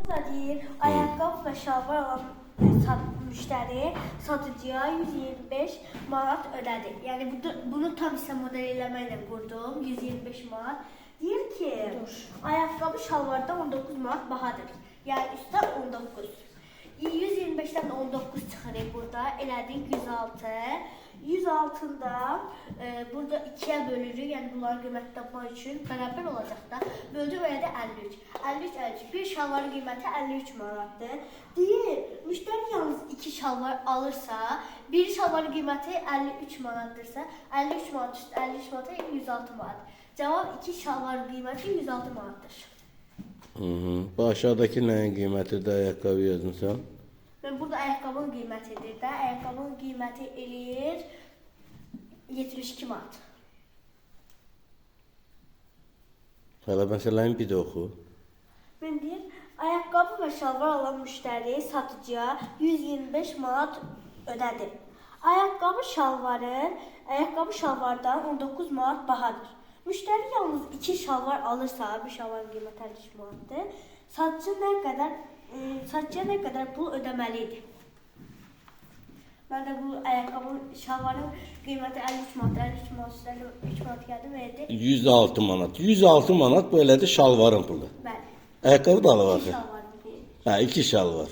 Deyir, ayaqqabı və şalvar alan müştəri satıcıya 125 manat ödədi. Yəni bunu tam hissə model eləməklə qurdum. 125 manat. Deyir ki, ayaqqabı şalvardan 19 manat bahadır. Yəni üstə 19. 125-dən 19 çıxırıq burada. Elədik 106. 106-da burada 2-yə bölürük. Yəni bunların qiyməti tapmaq üçün bərabər olacaq da. Böldük və də 53. 53. Bir şalvarın qiyməti 53 manatdır. Deyir, müştəri yalnız 2 şalvar alırsa, bir şalvarın qiyməti 53 manatdırsa, 53 manat üstü 53 manata 106 manat. Cavab 2 şalvarın qiyməti 106 manatdır. Bu aşağıdakı nəyin qiymətidir ayaqqabı yazmışsan? Ben burada ayaqqabının qiymətidir də. Ayaqqabının qiyməti eləyir 72 manat. Hələ məsələni bir də oxu. Ben deyir, ayaqqabı və şalvar alan müştəri satıcıya 125 manat ödədi. Ayaqqabı şalvardan 19 manat bahadır. Müştəri yalnız 2 şalvar alırsa, bir şalvarın qiyməti 53 manatdır. Satıcıya nə qədər pul ödəməlidir? Mən də bu ayaqqabı şalvarın qiyməti 53 manat, 53 manat, 3 manat gəldi verdi. 106 manat. 106 manat belədir şalvarın pulu. Bəli. Ayaqqabı da alır. 2 şalvarın pulu. Hə, 2 şalvar.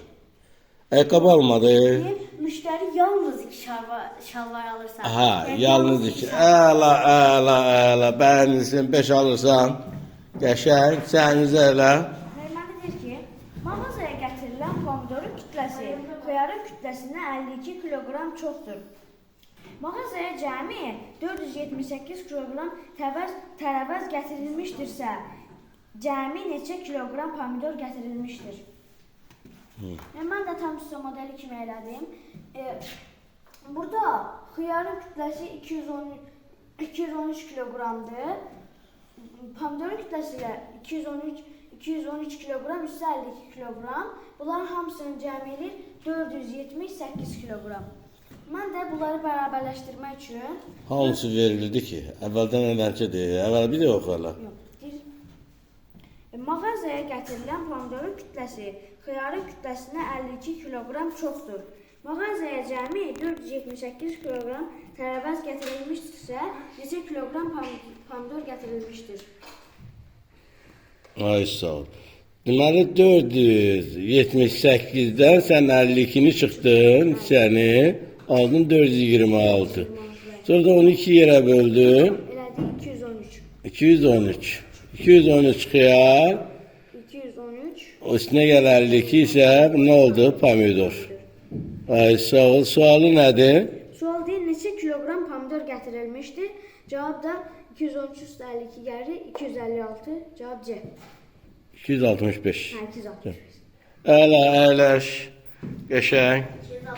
Ayaqqabı almadı. Müştəri yalnız 2 şalvar alırsa. Ha, Yəni yalnız 2. Əla. Bəyənirsən 5 alırsan. Qəşəng, səniz elə. Neymanı deyir ki, mağazaya gətirilən pomidorun kütləsi xiyarın kütləsindən 52 kiloqram çoxdur. Mağazaya cəmi 478 kiloqram tərəvəz gətirilmişdirsə, cəmi neçə kiloqram pomidor gətirilmişdir? Mən də tam üstə modeli kimi elədim. Burada xiyarın kütləsi 213 kiloqramdır. Pomidorun kütləsi ilə 213 kiloqram, üstə 52 kiloqram. Bunların hamısının cəmi edir 478 kiloqram. Mən də bunları bərabərləşdirmək üçün... Hamısı verildi ki, əvvəldən eləncidir. Əvvəl bir də oxu hələ. Mağazaya gətirilən pomidorun kütləsi xiyarın kütləsindən 52 kiloqram çoxdur. Mağazaya cəmi 478 kiloqram tərəvəz gətirilmişdirsə, neçə kiloqram pomidor gətirilmişdir? Ay sağ ol. Deməli 478-dən sən 52-ni çıxdın, səni aldın 426. Sonra da onu 2 yerə böldün. Elədi 213. 213. 213 xiyar. 213. O üstünə gəl 52 isə bu nə oldu? Pomidor. Ay sağ ol. Sualı nədir? Sual deyil, neçə kiloqram pomidor gətirilmişdir? Cavab da 213 üstə 52 gəlir, 256. Cavab C. 265. Hə, 265. Əla, əyləş. Qəşəng.